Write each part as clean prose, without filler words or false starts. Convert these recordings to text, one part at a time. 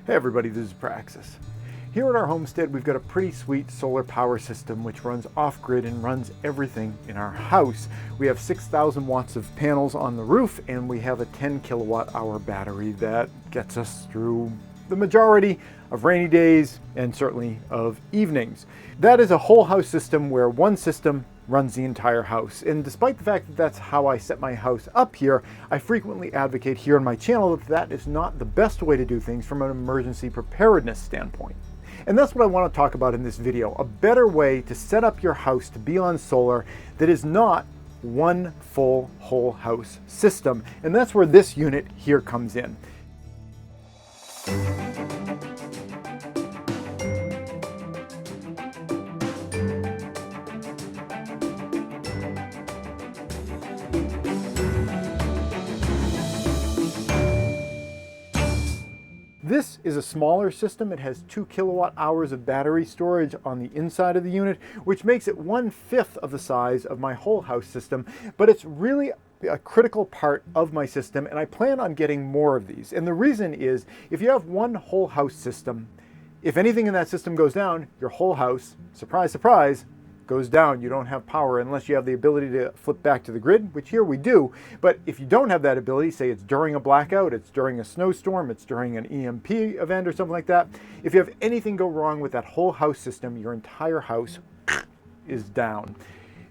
Hey everybody, this is Praxis. Here at our homestead, we've got a pretty sweet solar power system which runs off-grid and runs everything in our house. We have 6,000 watts of panels on the roof, and we have a 10 kilowatt hour battery that gets us through the majority of rainy days and certainly of evenings. That is a whole house system where one system runs the entire house. And despite the fact that that's how I set my house up here, I frequently advocate here on my channel that that is not the best way to do things from an emergency preparedness standpoint. And that's what I want to talk about in this video, a better way to set up your house to be on solar that is not one full whole house system. And that's where this unit here comes in. This is a smaller system. It has 2 kilowatt hours of battery storage on the inside of the unit, which makes it 1/5 of the size of my whole house system, but it's really a critical part of my system, and I plan on getting more of these. And the reason is, if you have one whole house system, if anything in that system goes down, your whole house, surprise, surprise, goes down. You don't have power unless you have the ability to flip back to the grid, which here we do. But if you don't have that ability, say it's during a blackout, it's during a snowstorm, it's during an EMP event or something like that, if you have anything go wrong with that whole house system, your entire house is down.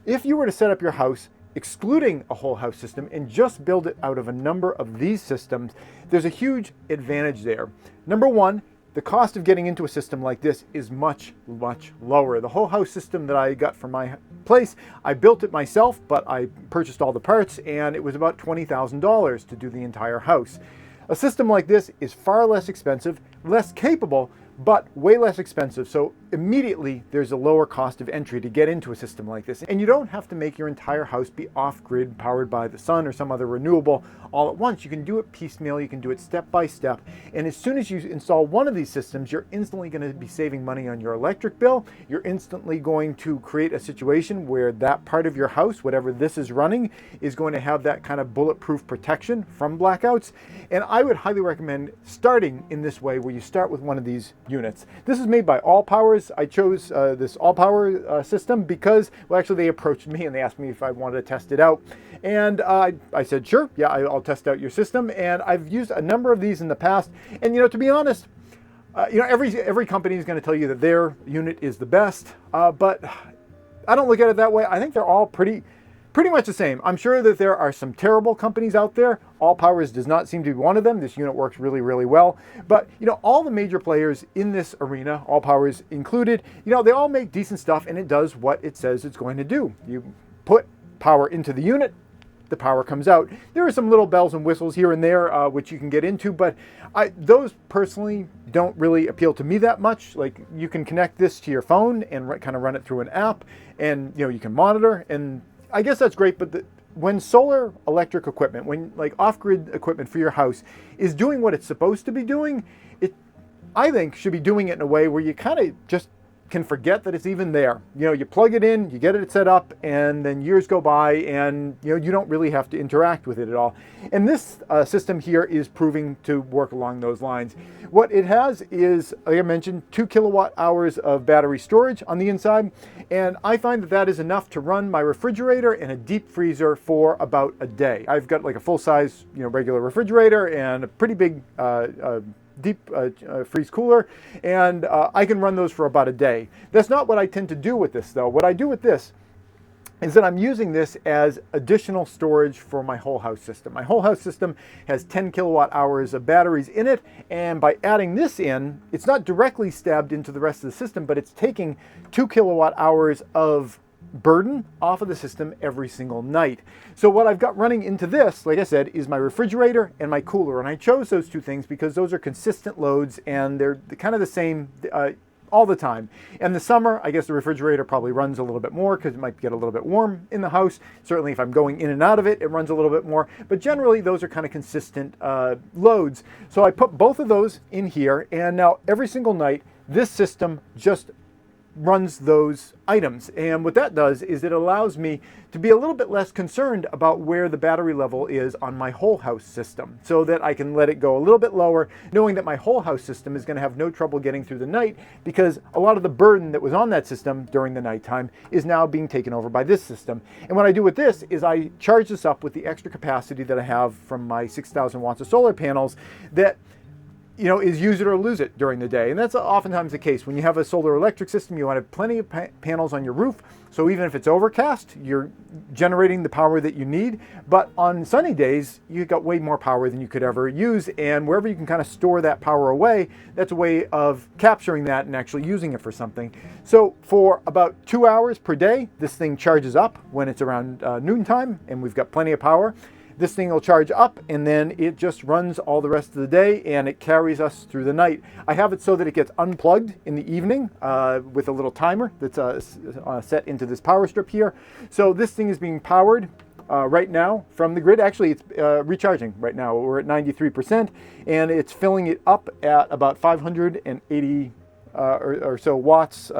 If you were to set up your house excluding a whole house system and just build it out of a number of these systems, there's a huge advantage there. Number one, the cost of getting into a system like this is much, much lower. The whole house system that I got from my place, I built it myself, but I purchased all the parts, and it was about $20,000 to do the entire house. A system like this is far less expensive, less capable, but way less expensive. So immediately there's a lower cost of entry to get into a system like this. And you don't have to make your entire house be off-grid, powered by the sun or some other renewable all at once. You can do it piecemeal, you can do it step by step. And as soon as you install one of these systems, you're instantly going to be saving money on your electric bill. You're instantly going to create a situation where that part of your house, whatever this is running, is going to have that kind of bulletproof protection from blackouts. And I would highly recommend starting in this way, where you start with one of these units. This is made by AllPowers. I chose this AllPower system because, well, actually they approached me and they asked me if I wanted to test it out. And I said, sure, yeah, I'll test out your system. And I've used a number of these in the past. And, to be honest, every company is going to tell you that their unit is the best, but I don't look at it that way. I think they're all pretty much the same. I'm sure that there are some terrible companies out there. AllPowers does not seem to be one of them. This unit works really, really well. But, all the major players in this arena, AllPowers included, they all make decent stuff, and it does what it says it's going to do. You put power into the unit, the power comes out. There are some little bells and whistles here and there, which you can get into, but those personally don't really appeal to me that much. Like, you can connect this to your phone and kind of run it through an app, and you can monitor, and I guess that's great. But when solar electric equipment, when like off-grid equipment for your house is doing what it's supposed to be doing, it, I think, should be doing it in a way where you kind of just can forget that it's even there. You plug it in, you get it set up, and then years go by, and you don't really have to interact with it at all. And this system here is proving to work along those lines. What it has is, like I mentioned, 2 kilowatt hours of battery storage on the inside, and I find that that is enough to run my refrigerator and a deep freezer for about a day. I've got like a full-size, regular refrigerator and a pretty big deep freeze cooler, and I can run those for about a day. That's not what I tend to do with this, though. What I do with this is that I'm using this as additional storage for my whole house system. My whole house system has 10 kilowatt hours of batteries in it, and by adding this in, it's not directly stabbed into the rest of the system, but it's taking 2 kilowatt hours of burden off of the system every single night. So what I've got running into this, like I said, is my refrigerator and my cooler. And I chose those two things because those are consistent loads, and they're kind of the same all the time. In the summer, I guess the refrigerator probably runs a little bit more because it might get a little bit warm in the house. Certainly if I'm going in and out of it, it runs a little bit more. But generally, those are kind of consistent loads. So I put both of those in here, and now every single night, this system just runs those items. And what that does is it allows me to be a little bit less concerned about where the battery level is on my whole house system, so that I can let it go a little bit lower, knowing that my whole house system is going to have no trouble getting through the night, because a lot of the burden that was on that system during the nighttime is now being taken over by this system. And what I do with this is I charge this up with the extra capacity that I have from my 6,000 watts of solar panels that is use it or lose it during the day. And that's oftentimes the case. When you have a solar electric system, you want to have plenty of panels on your roof. So even if it's overcast, you're generating the power that you need. But on sunny days, you've got way more power than you could ever use. And wherever you can kind of store that power away, that's a way of capturing that and actually using it for something. So for about 2 hours per day, this thing charges up when it's around noontime and we've got plenty of power. This thing will charge up and then it just runs all the rest of the day and it carries us through the night. I have it so that it gets unplugged in the evening with a little timer that's set into this power strip here. So this thing is being powered right now from the grid. Actually, it's recharging right now. We're at 93% and it's filling it up at about 580 or so watts.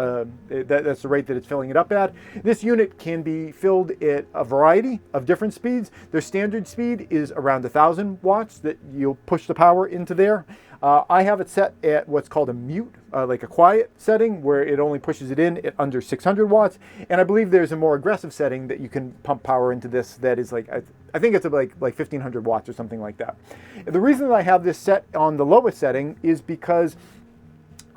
That's the rate that it's filling it up at. This unit can be filled at a variety of different speeds. Their standard speed is around 1,000 watts that you'll push the power into there. I have it set at what's called a mute, like a quiet setting, where it only pushes it in at under 600 watts. And I believe there's a more aggressive setting that you can pump power into this that is like, I think it's like 1,500 watts or something like that. The reason that I have this set on the lowest setting is because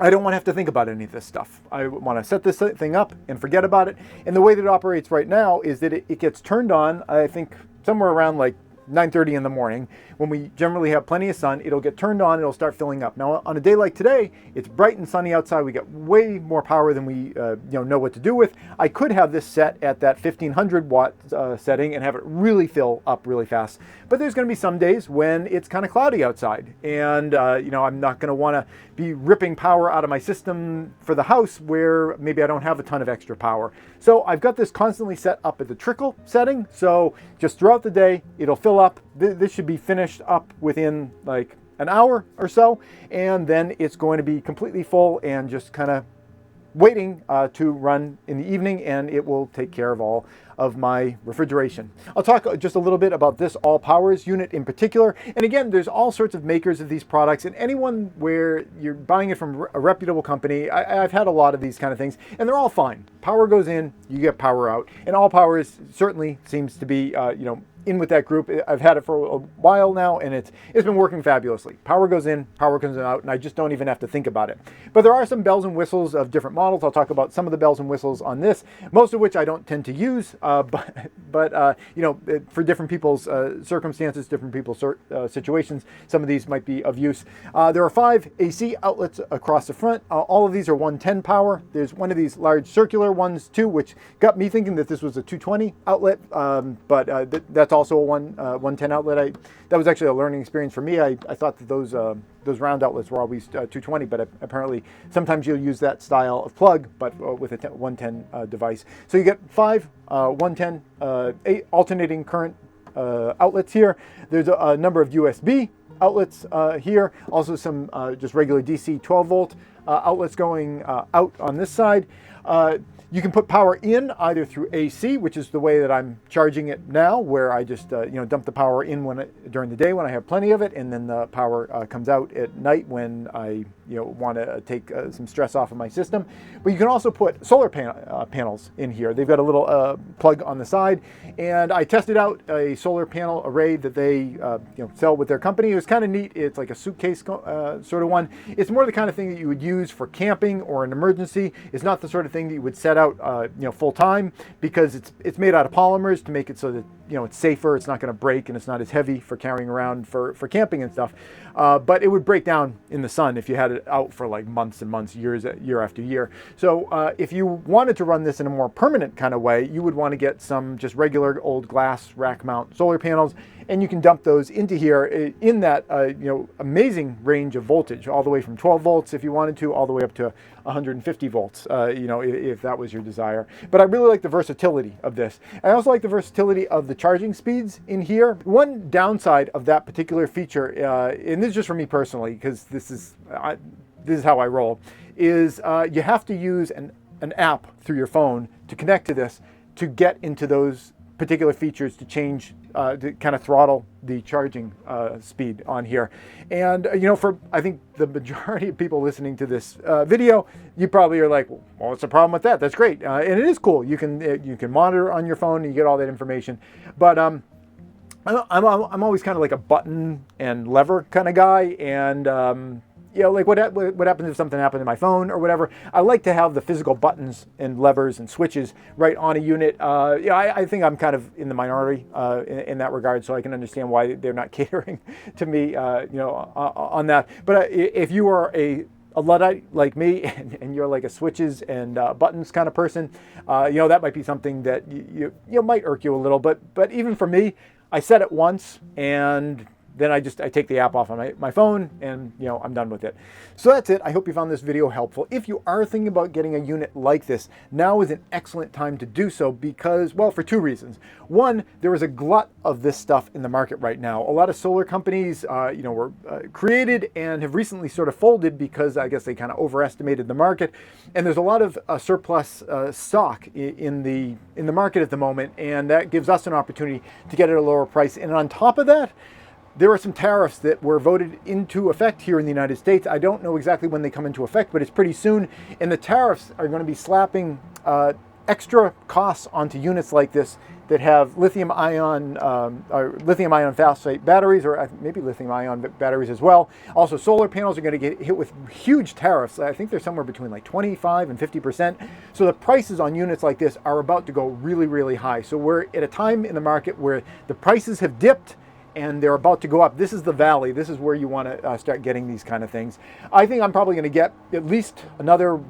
I don't want to have to think about any of this stuff. I want to set this thing up and forget about it. And the way that it operates right now is that it gets turned on, I think, somewhere around like 9:30 in the morning. When we generally have plenty of sun, it'll get turned on and it'll start filling up. Now, on a day like today, it's bright and sunny outside. We get way more power than we know what to do with. I could have this set at that 1,500 watt setting and have it really fill up really fast. But there's going to be some days when it's kind of cloudy outside, and I'm not going to want to be ripping power out of my system for the house where maybe I don't have a ton of extra power. So I've got this constantly set up at the trickle setting. So just throughout the day, it'll fill up. This should be finished up within like an hour or so, and then it's going to be completely full and just kind of waiting to run in the evening, and it will take care of all of my refrigeration. I'll talk just a little bit about this AllPowers unit in particular. And again, there's all sorts of makers of these products, and anyone where you're buying it from a reputable company, I've had a lot of these kind of things, and they're all fine. Power goes in, you get power out, and AllPowers certainly seems to be, in with that group. I've had it for a while now, and it's been working fabulously. Power goes in, power comes out, and I just don't even have to think about it. But there are some bells and whistles of different models. I'll talk about some of the bells and whistles on this, most of which I don't tend to use, but for different people's circumstances, different people's situations, some of these might be of use. There are 5 AC outlets across the front. All of these are 110 power. There's one of these large circular ones too, which got me thinking that this was a 220 outlet, but that's also a 110 outlet. That was actually a learning experience for me. I thought that those round outlets were always 220, but apparently sometimes you'll use that style of plug, but with a 110 device. So you get 5 110 8 alternating current outlets here. There's a number of USB outlets here. Also some just regular DC 12 volt outlets going out on this side. You can put power in either through AC, which is the way that I'm charging it now, where I just dump the power in during the day when I have plenty of it, and then the power comes out at night when I want to take some stress off of my system. But you can also put solar panels in here. They've got a little plug on the side, and I tested out a solar panel array that they sell with their company. It was kind of neat. It's like a suitcase sort of one. It's more the kind of thing that you would use for camping or an emergency. It's not the sort of thing that you would set out full time, because it's made out of polymers to make it so that it's safer, it's not going to break, and it's not as heavy for carrying around for camping and stuff. But it would break down in the sun if you had it out for like months and months, year after year. So if you wanted to run this in a more permanent kind of way, you would want to get some just regular old glass rack mount solar panels, and you can dump those into here in that amazing range of voltage, all the way from 12 volts if you wanted to, all the way up to 150 volts, if that was your desire. But I really like the versatility of this. I also like the versatility of the charging speeds in here. One downside of that particular feature, and this is just for me personally, because this is how I roll, is you have to use an an app through your phone to connect to this to get into those particular features to change, to kind of throttle the charging speed on here. And for I think the majority of people listening to this video, you probably are like, well, what's the problem with that? That's great, and it is cool. You can monitor on your phone and you get all that information. But I'm always kind of like a button and lever kind of guy, and like what happens if something happened to my phone or whatever. I like to have the physical buttons and levers and switches right on a unit. I think I'm kind of in the minority in that regard, so I can understand why they're not catering to me, on that. But if you are a Luddite like me, and you're like a switches and buttons kind of person, that might be something that you might irk you a little. But even for me, I set it once, and then I take the app off on my phone, and I'm done with it. So that's it. I hope you found this video helpful. If you are thinking about getting a unit like this, now is an excellent time to do so because, well, for two reasons. One, there is a glut of this stuff in the market right now. A lot of solar companies, were created and have recently sort of folded because I guess they kind of overestimated the market. And there's a lot of surplus stock in the market at the moment, and that gives us an opportunity to get it at a lower price. And on top of that, there are some tariffs that were voted into effect here in the United States. I don't know exactly when they come into effect, but it's pretty soon. And the tariffs are going to be slapping extra costs onto units like this that have lithium-ion phosphate batteries, or maybe lithium-ion batteries as well. Also, solar panels are going to get hit with huge tariffs. I think they're somewhere between like 25 and 50%. So the prices on units like this are about to go really, really high. So we're at a time in the market where the prices have dipped and they're about to go up. This is the valley. This is where you want to start getting these kind of things. I think I'm probably going to get at least another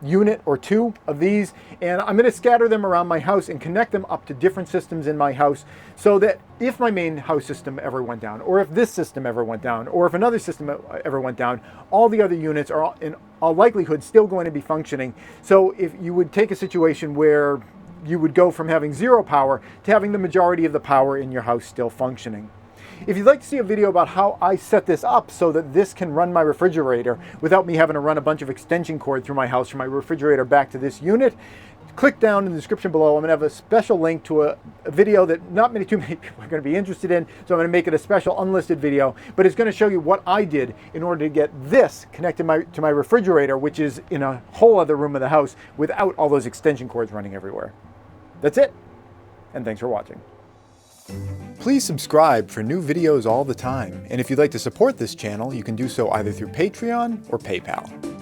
unit or two of these, and I'm going to scatter them around my house and connect them up to different systems in my house, so that if my main house system ever went down, or if this system ever went down, or if another system ever went down, all the other units are in all likelihood still going to be functioning. So if you would take a situation where you would go from having zero power to having the majority of the power in your house still functioning. If you'd like to see a video about how I set this up so that this can run my refrigerator without me having to run a bunch of extension cord through my house from my refrigerator back to this unit, click down in the description below. I'm going to have a special link to a video that not too many people are going to be interested in, so I'm going to make it a special unlisted video, but it's going to show you what I did in order to get this connected to my refrigerator, which is in a whole other room of the house without all those extension cords running everywhere. That's it, and thanks for watching. Please subscribe for new videos all the time, and if you'd like to support this channel, you can do so either through Patreon or PayPal.